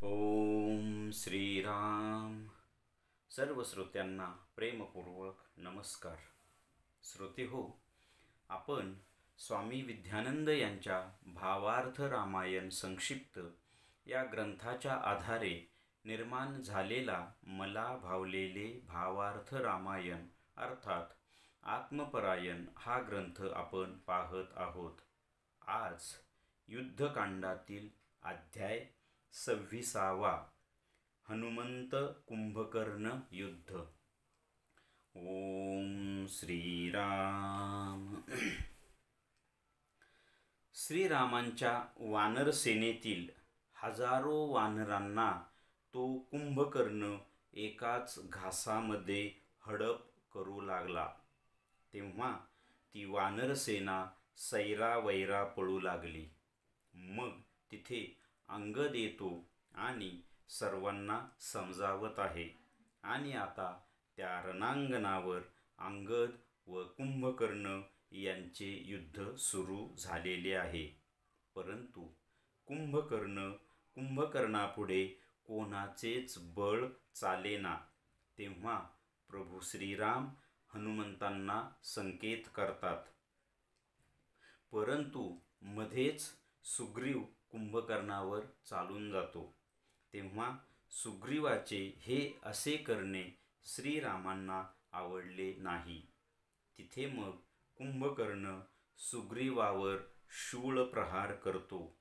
ओम श्रीराम. सर्व श्रोत्यांना प्रेमपूर्वक नमस्कार. श्रोते हो, आपण स्वामी विद्यानंद यांच्या भावार्थ रामायण संक्षिप्त या ग्रंथाच्या आधारे निर्माण झालेला मला भावलेले भावार्थ रामायण अर्थात आत्मपरायण हा ग्रंथ आपण पाहत आहोत. आज युद्धकांडातील अध्याय 26वा हनुमंत कुंभकर्ण युद्ध. ओम श्रीराम. श्रीरामांच्या वानरसेनेतील हजारो वानरांना तो कुंभकर्ण एकाच घासामध्ये हडप करू लागला. तेव्हा ती वानरसेना सैरावैरा पळू लागली. मग तिथे अंगद येतो आणि सर्वांना समजावत आहे. आणि आता त्या रणांगणावर अंगद व कुंभकर्ण यांचे युद्ध सुरू झालेले आहे. परंतु कुंभकर्णापुढे कोणाचेच बळ चालेना. तेव्हा प्रभू श्रीराम हनुमंतांना संकेत करतात. परंतु मध्येच सुग्रीव कुंभकर्णावर चालून जातो. तेव्हा सुग्रीवाचे हे असे करणे श्रीरामांना आवडले नाही. तिथे मग कुंभकर्ण सुग्रीवावर शूळ प्रहार करतो.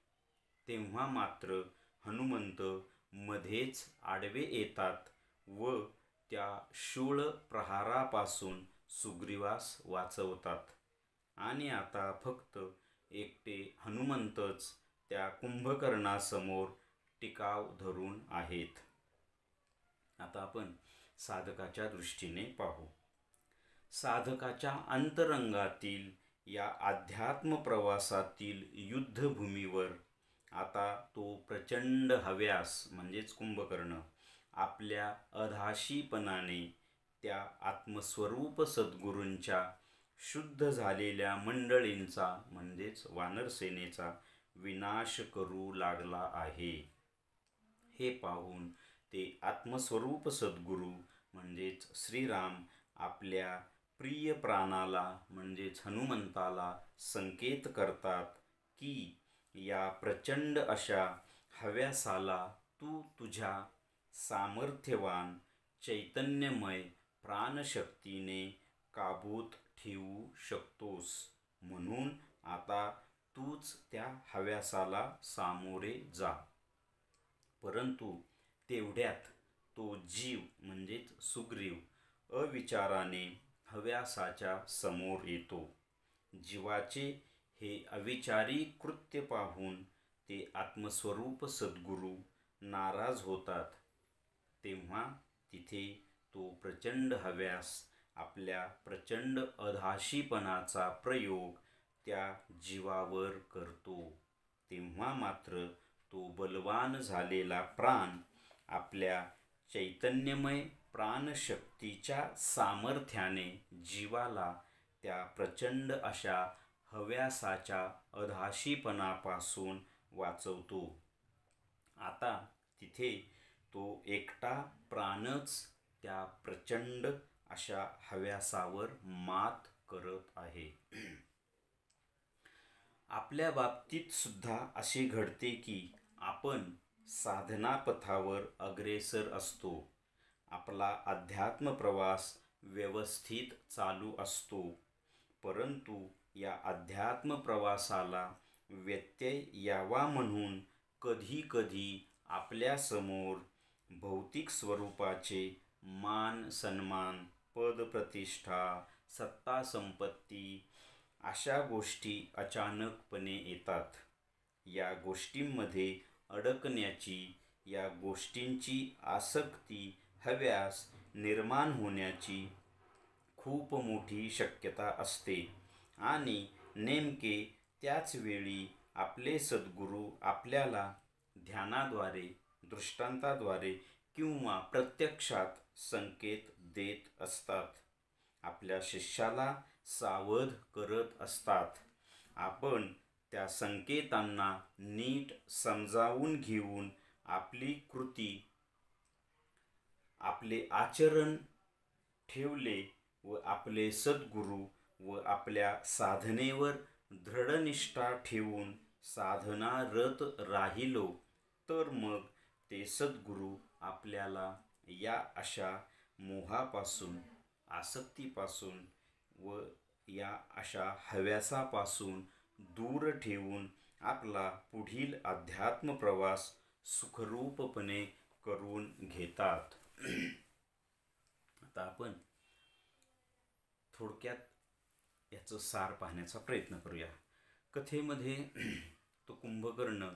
तेव्हा मात्र हनुमंत मध्येच आडवे येतात व त्या शूळ प्रहारापासून सुग्रीवास वाचवतात. आणि आता फक्त एकटे हनुमंतच त्या कुंभकर्णासमोर टिकाव धरून आहेत. आता आपण साधकाच्या दृष्टीने पाहू. साधकाच्या अंतरंगातील या अध्यात्म प्रवासातील युद्धभूमीवर आता तो प्रचंड हव्यास म्हणजेच कुंभकर्ण आपल्या अधाशीपणाने त्या आत्मस्वरूप सद्गुरूंच्या शुद्ध झालेल्या मंडळींचा म्हणजेच वानरसेनेचा विनाश करू लागला आहे. हे पाहून ते आत्मस्वरूप सद्गुरू म्हणजेच श्रीराम आपल्या प्रिय प्राणाला म्हणजेच हनुमंताला संकेत करतात की या प्रचंड अशा हव्यासाला तू तुझ्या सामर्थ्यवान चैतन्यमय प्राणशक्तीने काबूत ठेवू शकतोस. म्हणून आता तूच त्या हव्यासाला सामोरे जा. परंतु तेवढ्यात तो जीव म्हणजेच सुग्रीव अविचाराने हव्यासाच्या समोर येतो. जीवाचे हे अविचारी कृत्य पाहून ते आत्मस्वरूप सद्गुरू नाराज होतात. तेव्हा तिथे तो प्रचंड हव्यास आपल्या प्रचंड अधाशीपणाचा प्रयोग त्या जीवावर करतो. तेव्हा मात्र तो बलवान झालेला प्राण आपल्या चैतन्यमय प्राणशक्तीच्या सामर्थ्याने जीवाला त्या प्रचंड अशा हव्यासाच्या अधाशीपणापासून वाचवतो. आता तिथे तो एकटा प्राणच त्या प्रचंड अशा हव्यासावर मात करत आहे. आपल्या बाबतीत सुद्धा असे घडते की आपण साधनापथावर अग्रेसर असतो. आपला अध्यात्म प्रवास व्यवस्थित चालू असतो. परंतु या अध्यात्म प्रवासाला व्यत्यय यावा म्हणून कधी कधी आपल्यासमोर भौतिक स्वरूपाचे मान सन्मान, पदप्रतिष्ठा, सत्ता संपत्ती अशा गोष्टी अचानकपणे येतात. या गोष्टींमध्ये अडकण्याची, या गोष्टींची आसक्ती, हव्यास निर्माण होण्याची खूप मोठी शक्यता असते. आणि नेमके त्याच वेळी आपले सद्गुरू आपल्याला ध्यानाद्वारे, दृष्टांताद्वारे किंवा प्रत्यक्षात संकेत देत असतात. आपल्या शिष्याला सावध करत असतात. आपण त्या संकेतांना नीट समजावून घेऊन आपली कृती, आपले आचरण ठेवले व आपले सद्गुरू व आपल्या साधनेवर दृढनिष्ठा ठेवून साधनारत राहिलो तर मग ते सद्गुरू आपल्याला या अशा मोहापासून, आसक्तीपासून व या अशा हव्यासापासून दूर ठेवून आपला पुढील अध्यात्म प्रवास सुखरूपपणे करून घेतात. आता आपण थोडक्यात याचं सार पाहण्याचा प्रयत्न करूया. कथेमध्ये तो कुंभकर्ण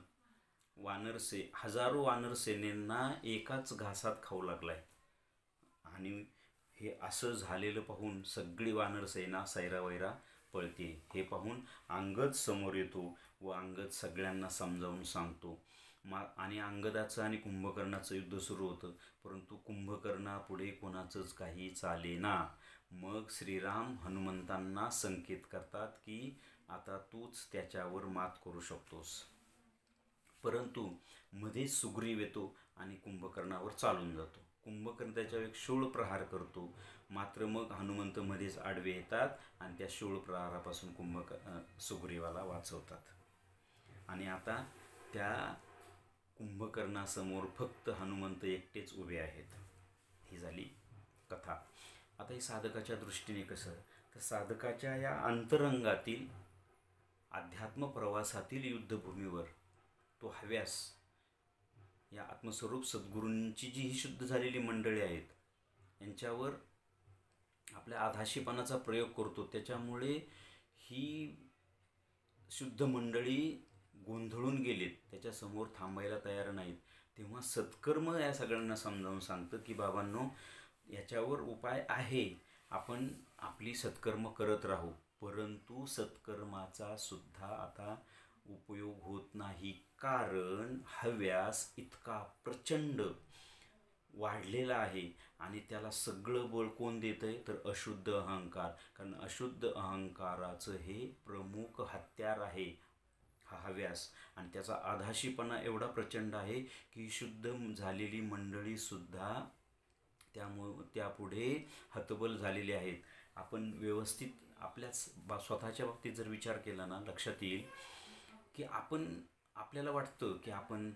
हजारो वानर सेनेंना एकाच घासात खाऊ लागलाय आणि हे असं झालेलं पाहून सगळी वानरसेना सैरावैरा पळते. हे पाहून अंगद समोर येतो व अंगद सगळ्यांना समजावून सांगतो. आणि अंगदाचं आणि कुंभकर्णाचं युद्ध सुरू होतं, परंतु कुंभकर्णापुढे कोणाचंच काही चालेना. मग श्रीराम हनुमंतांना संकेत करतात की आता तूच त्याच्यावर मात करू शकतोस. परंतु मध्ये सुग्रीव येतो आणि कुंभकर्णावर चालून जातो. कुंभकर्ण त्याच्यावर एक शूळ प्रहार करतो, मात्र मग हनुमंत मध्येच आडवे येतात आणि त्या शूळ प्रहारापासून सुग्रीवाला वाचवतात. आणि आता त्या कुंभकर्णासमोर फक्त हनुमंत एकटेच उभे आहेत. ही झाली कथा. आता ही साधकाच्या दृष्टीने कसं, तर साधकाच्या या अंतरंगातील अध्यात्म प्रवासातील युद्धभूमीवर तो हव्यास, या आत्मस्वरूप सद्गुरूंची जी ही शुद्ध झालेली मंडळी आहेत यांच्यावर आपल्या आधाशीपणाचा प्रयोग करतो. त्याच्यामुळे ही शुद्ध मंडळी गोंधळून गेलेत, त्याच्यासमोर थांबायला तयार नाहीत. तेव्हा सत्कर्म या सगळ्यांना समजावून सांगतं की बाबांनो, याच्यावर उपाय आहे, आपण आपली सत्कर्म करत राहू. परंतु सत्कर्माचा सुद्धा आता उपयोग होत नाही, कारण हव्यास इतका प्रचंड वाढलेला आहे आणि त्याला सगळं बळ कोण देतंय, तर अशुद्ध अहंकार. कारण अशुद्ध अहंकाराचं हे प्रमुख हत्यार आहे हा हव्यास. आणि त्याचा आधाशीपणा एवढा प्रचंड आहे की शुद्ध झालेली मंडळीसुद्धा त्यापुढे हतबल झालेली आहेत. आपण व्यवस्थित आपल्या स्वतःच्या बाबतीत जर विचार केला ना, लक्षात येईल की आपल्याला वाटतं की आपण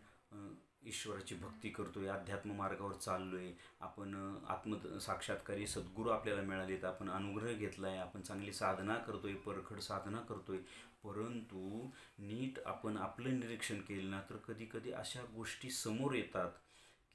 ईश्वराची भक्ती करतोय, अध्यात्म मार्गावर चाललोय, आपण साक्षात्कारी सद्गुरू आपल्याला मिळालेत, आपण अनुग्रह घेतलाय, आपण चांगली साधना करतोय, परखड साधना करतोय. परंतु नीट आपण आपलं निरीक्षण केलं ना, तर कधी कधी अशा गोष्टी समोर येतात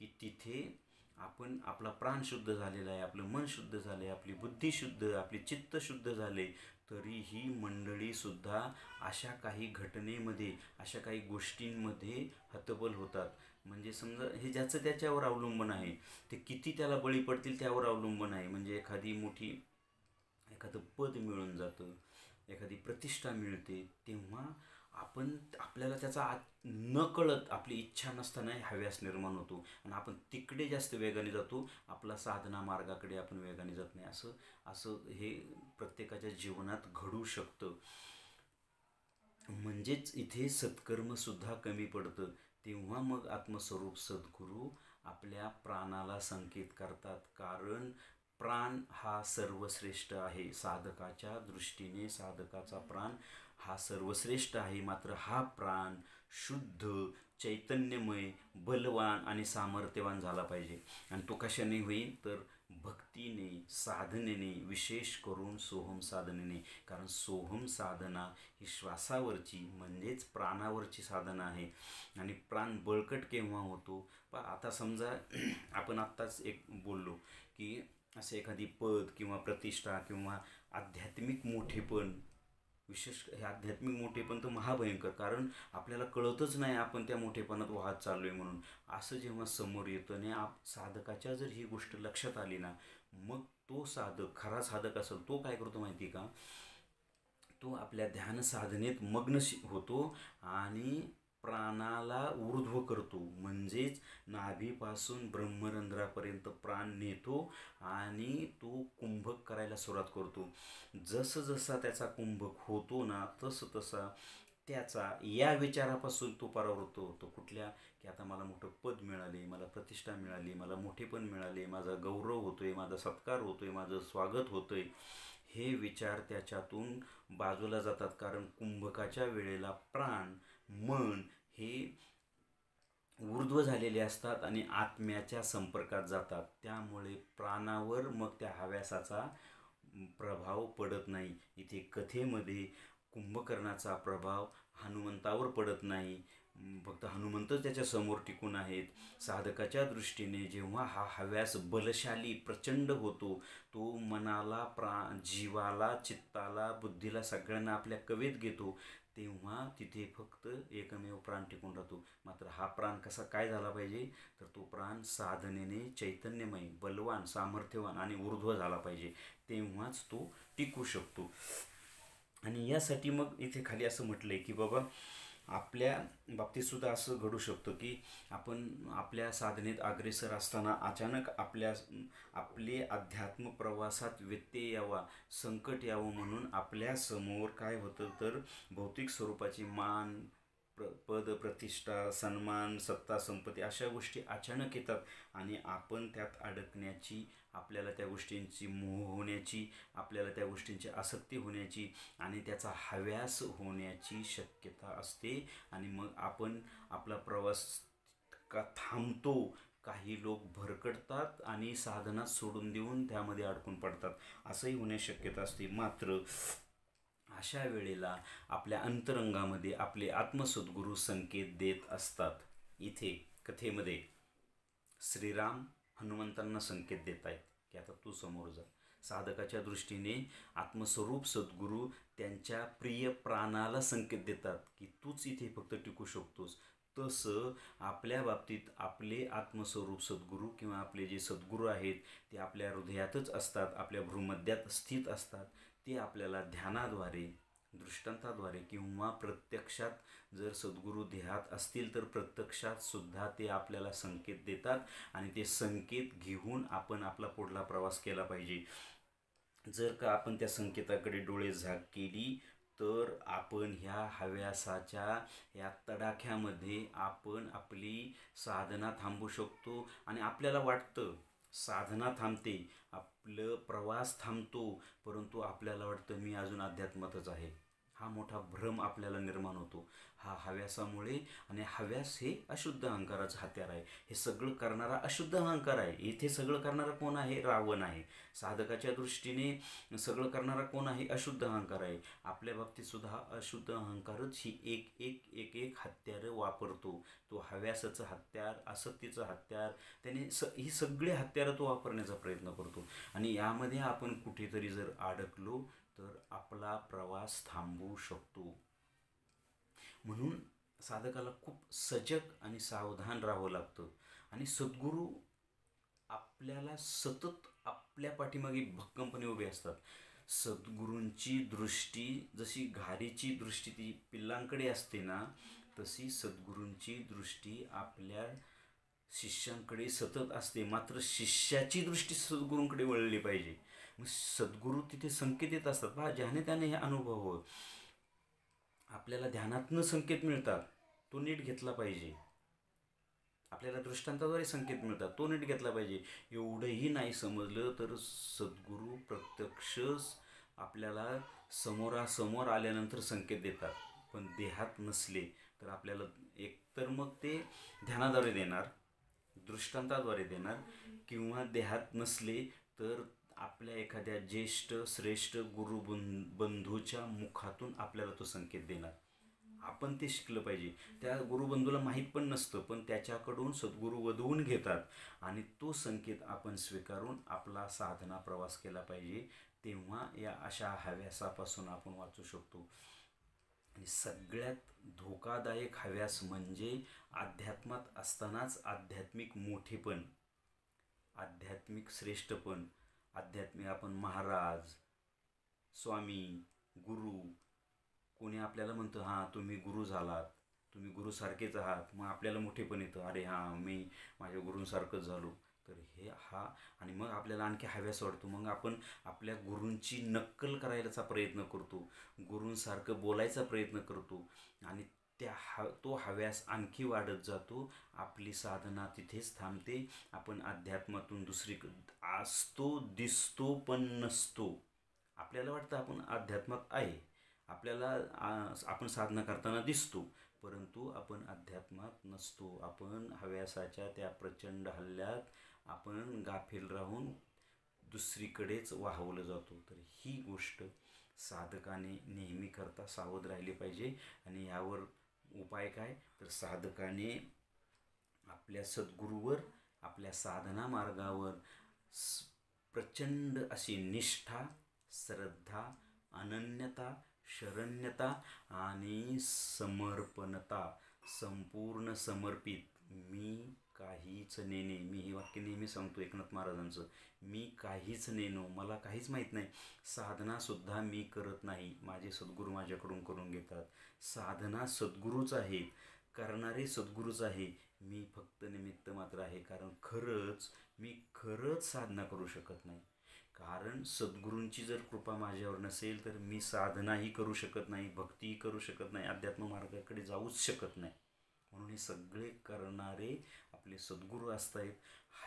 की तिथे आपला प्राण शुद्ध झालेला आहे, आपलं मन शुद्ध झालं आहे, आपली बुद्धी शुद्ध, आपली चित्त शुद्ध झाले, तरीही मंडळीसुद्धा अशा काही घटनेमध्ये, अशा काही गोष्टींमध्ये हतबल होतात. म्हणजे समजा हे ज्याचं त्याच्यावर अवलंबून आहे, ते किती त्याला बळी पडतील त्यावर अवलंबून आहे. म्हणजे एखादं पद मिळून जातं, एखादी प्रतिष्ठा मिळते, तेव्हा आपल्याला त्याचा नकळत आपली इच्छा नसताना हव्यास निर्माण होतो आणि आपण तिकडे जास्त वेगाने जातो, आपला साधना मार्गाकडे आपण वेगाने जात नाही. असं हे प्रत्येकाच्या जीवनात घडू शकतं. म्हणजेच इथे सत्कर्मसुद्धा कमी पडतं. तेव्हा मग आत्मस्वरूप सद्गुरू आपल्या प्राणाला संकेत करतात, कारण प्राण हा सर्वश्रेष्ठ आहे. साधकाच्या दृष्टीने साधकाचा प्राण हा सर्वश्रेष्ठ आहे. मात्र हा प्राण शुद्ध, चैतन्यमय, बलवान आणि सामर्थ्यवान झाला पाहिजे. आणि तो कशाने होईल, तर भक्तीने, साधनेने, विशेष करून सोहम साधनेने. कारण सोहम साधना ही श्वासावरची म्हणजेच प्राणावरची साधना आहे. आणि प्राण बळकट केव्हा होतो, आता समजा आपण आत्ताच एक बोललो की असे एखादी पद किंवा प्रतिष्ठा किंवा आध्यात्मिक मोठेपण, विशेष हे आध्यात्मिक मोठेपण तर महाभयंकर, कारण आपल्याला कळतच नाही आपण त्या मोठेपणात वाहत चाललोय म्हणून. असं जेव्हा समोर येतं आणि साधकाच्या जर ही गोष्ट लक्षात आली ना, मग तो साधक, खरा साधक असेल, तो काय करतो माहिती का, तो आपल्या ध्यान साधनेत मग्न होतो आणि प्राणाला ऊर्ध्व करतो. म्हणजेच नाभीपासून ब्रह्मरंध्रापर्यंत प्राण नेतो आणि तो कुंभक करायला सुरुवात करतो. जसा त्याचा कुंभक होतो ना, तसा त्याचा या विचारापासून तो परावृत्त होतो. कुठल्या? की आता मला मोठं पद मिळाले, मला प्रतिष्ठा मिळाली, मला मोठेपण मिळाले, माझा गौरव होतोय, माझा सत्कार होतोय, माझं स्वागत होतंय. हे विचार त्याच्यातून बाजूला जातात. कारण कुंभकाच्या वेळेला प्राण, मन हे ऊर्ध्व झालेले असतात आणि आत्म्याच्या संपर्कात जातात. त्यामुळे प्राणावर मग त्या हव्यासाचा प्रभाव पडत नाही. इथे कथेमध्ये कुंभकर्णाचा प्रभाव हनुमंतावर पडत नाही. फक्त हनुमंतच त्याच्या समोर टिकून आहेत. साधकाच्या दृष्टीने जेव्हा हा हव्यास बलशाली प्रचंड होतो, तो मनाला, जीवाला, चित्ताला, बुद्धीला, सगळ्यांना आपल्या कवेत घेतो, तेव्हा तिथे फक्त एकमेव प्राण टिकून राहतो. मात्र हा प्राण कसा काय झाला पाहिजे? तर तो प्राण साधनेने चैतन्यमय, बलवान, सामर्थ्यवान आणि ऊर्ध्व झाला पाहिजे. तेव्हाच तो टिकू शकतो. आणि यासाठी मग इथे खाली असं म्हटलं आहे की बाबा आपल्या बाबतीतसुद्धा असं घडू शकतं की आपण आपल्या साधनेत अग्रेसर असताना अचानक आपले अध्यात्म प्रवासात व्यत्यय यावा, संकट यावं म्हणून आपल्यासमोर काय होतं तर भौतिक स्वरूपाची मान, पद, प्रतिष्ठा, सन्मान, सत्ता, संपत्ती अशा गोष्टी अचानक येतात आणि आपण त्यात अडकण्याची, आपल्याला त्या गोष्टींची मोह होण्याची, आपल्याला त्या गोष्टींची आसक्ती होण्याची आणि त्याचा हव्यास होण्याची शक्यता असते. आणि मग आपण आपला प्रवास का थांबतो. काही लोक भरकटतात आणि साधना सोडून देऊन त्यामध्ये अडकून पडतात, असंही होण्याची शक्यता असते. मात्र अशा वेळेला आपल्या अंतरंगामध्ये आपले आत्मसद्गुरू संकेत देत असतात. इथे कथेमध्ये श्रीराम हनुमंतांना संकेत देत आहेत की आता तू समोर जा. साधकाच्या दृष्टीने आत्मस्वरूप सद्गुरू त्यांच्या प्रिय प्राणाला संकेत देतात की तूच इथे फक्त टिकू शकतोस. तसं आपल्या बाबतीत आपले आत्मस्वरूप सद्गुरू किंवा आपले जे सद्गुरू आहेत ते आपल्या हृदयातच असतात, आपल्या भ्रूमध्यात स्थित असतात. ते आपल्याला ध्यानाद्वारे, दृष्टांताद्वारे किंवा प्रत्यक्षात जर सद्गुरू देहात असतील तर प्रत्यक्षात सुद्धा ते आपल्याला संकेत देतात आणि ते संकेत घेऊन आपण आपला पुढला प्रवास केला पाहिजे. जर का आपण त्या संकेताकडे डोळे झाक केली तर आपण ह्या हव्यासाच्या या तडाख्यामध्ये आपण आपली साधना थांबवू शकतो. आणि आपल्याला वाटतं साधना थांबते, आपलं प्रवास थांबतो, परंतु आपल्याला वाटतं मी अजून अध्यात्मातच आहे. हा मोठा भ्रम आपल्याला निर्माण होतो हा हव्यासामुळे. आणि हव्यास हे अशुद्ध अहंकाराचं हत्यार आहे. हे सगळं करणारा अशुद्ध अहंकार आहे. इथे सगळं करणारा कोण आहे? रावण आहे. साधकाच्या दृष्टीने सगळं करणारा कोण आहे? अशुद्ध अहंकार आहे. आपल्या बाबतीत सुद्धा हा अशुद्ध अहंकारच ही एक एक एक एक हत्यारं वापरतो. तो हव्यासाचं हत्यार, आसक्तीचं हत्यार, त्याने ही सगळी हत्यारं तो वापरण्याचा प्रयत्न करतो. आणि यामध्ये आपण कुठेतरी जर अडकलो तर आपला प्रवास थांबवू शकतो. म्हणून साधकाला खूप सजग आणि सावधान राहावं लागतं. आणि सद्गुरू आपल्याला सतत आपल्या पाठीमागे भक्कमपणे उभे असतात. सद्गुरूंची दृष्टी जशी घारीची दृष्टी ती पिल्लांकडे असते ना, तशी सद्गुरूंची दृष्टी आपल्या शिष्यांकडे सतत असते. मात्र शिष्याची दृष्टी सद्गुरूंकडे वळली पाहिजे. मग सद्गुरू तिथे संकेत येत असतात. पहा, ज्याने त्याने हे अनुभव आपल्याला ध्यानातनं संकेत मिळतात, तो नीट घेतला पाहिजे. आपल्याला दृष्टांताद्वारे संकेत मिळतात, तो नीट घेतला पाहिजे. एवढंही नाही समजलं तर सद्गुरू प्रत्यक्ष आपल्याला समोरासमोर आल्यानंतर संकेत देतात. पण देहात नसले तर आपल्याला एकतर मग ते ध्यानाद्वारे देणार, दृष्टांताद्वारे देणार, किंवा देहात नसले तर आपल्या एखाद्या ज्येष्ठ श्रेष्ठ गुरुबंधूच्या मुखातून आपल्याला तो संकेत देणार. आपण ते शिकलं पाहिजे. त्या गुरुबंधूला माहीत पण नसतं, पण त्याच्याकडून सद्गुरू वधवून घेतात आणि तो संकेत आपण स्वीकारून आपला साधना प्रवास केला पाहिजे. तेव्हा या अशा हव्यासापासून आपण वाचू शकतो. आणि सगळ्यात धोकादायक हव्यास म्हणजे अध्यात्मात असतानाच आध्यात्मिक मोठेपण, आध्यात्मिक श्रेष्ठपण, आध्यात्मिक आपण महाराज, स्वामी, गुरु, कोणी आपल्याला म्हणतं हां तुम्ही गुरु झालात, तुम्ही गुरुसारखेच आहात, मग आपल्याला मोठेपण येतं, अरे हां मी माझ्या गुरूंसारखंच झालो. तर हे हा आणि मग आपल्याला आणखी हव्यास वाटतो. मग आपण आपल्या गुरूंची नक्कल करायचा प्रयत्न करतो, गुरूंसारखं बोलायचा प्रयत्न करतो आणि तो हव्यास आणखी वाढत जातो. आपली साधना तिथेच थांबते. आपण अध्यात्मातून असतो, दिसतो पण नसतो. आपल्याला वाटतं आपण अध्यात्मात आहे, आपल्याला आपण साधना करताना दिसतो, परंतु आपण अध्यात्मात नसतो. आपण हव्यासाच्या त्या प्रचंड हल्ल्यात आपण गाफील राहून दुसरीकडेच वाहवलं जातो. तर ही गोष्ट साधकाने नेहमी करता सावध राहिले पाहिजे. आणि यावर उपाय काय, तर साधकाने आपल्या सद्गुरूवर, आपल्या साधना मार्गावर प्रचंड अशी निष्ठा, श्रद्धा, अनन्यता, शरण्यता आणि समर्पणता, संपूर्ण समर्पित. मी काहीच नेणे, मी हे वाक्य नेहमी सांगतो एकनाथ महाराजांचं, मी काहीच नेनो, मला काहीच माहीत नाही. साधनासुद्धा मी करत नाही, माझे सद्गुरू माझ्याकडून करून घेतात. साधना सद्गुरूच आहे, करणारे सद्गुरूच आहे, मी फक्त निमित्त मात्र आहे. कारण मी खरंच साधना करू शकत नाही. कारण सद्गुरूंची जर कृपा माझ्यावर नसेल तर मी साधनाही करू शकत नाही, भक्तीही करू शकत नाही, अध्यात्म मार्गाकडे जाऊच शकत नाही. म्हणून हे सगळे करणारे आपले सद्गुरू असतात.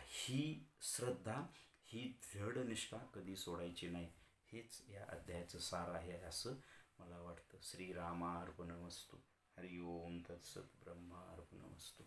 ही श्रद्धा, ही दृढ निष्ठा कधी सोडायची नाही. हेच या अध्यायाचं सार आहे असं मला वाटतं. श्रीरामार्पणमस्तु. हरि ओम तत्सत. ब्रह्मार्पणमस्तु.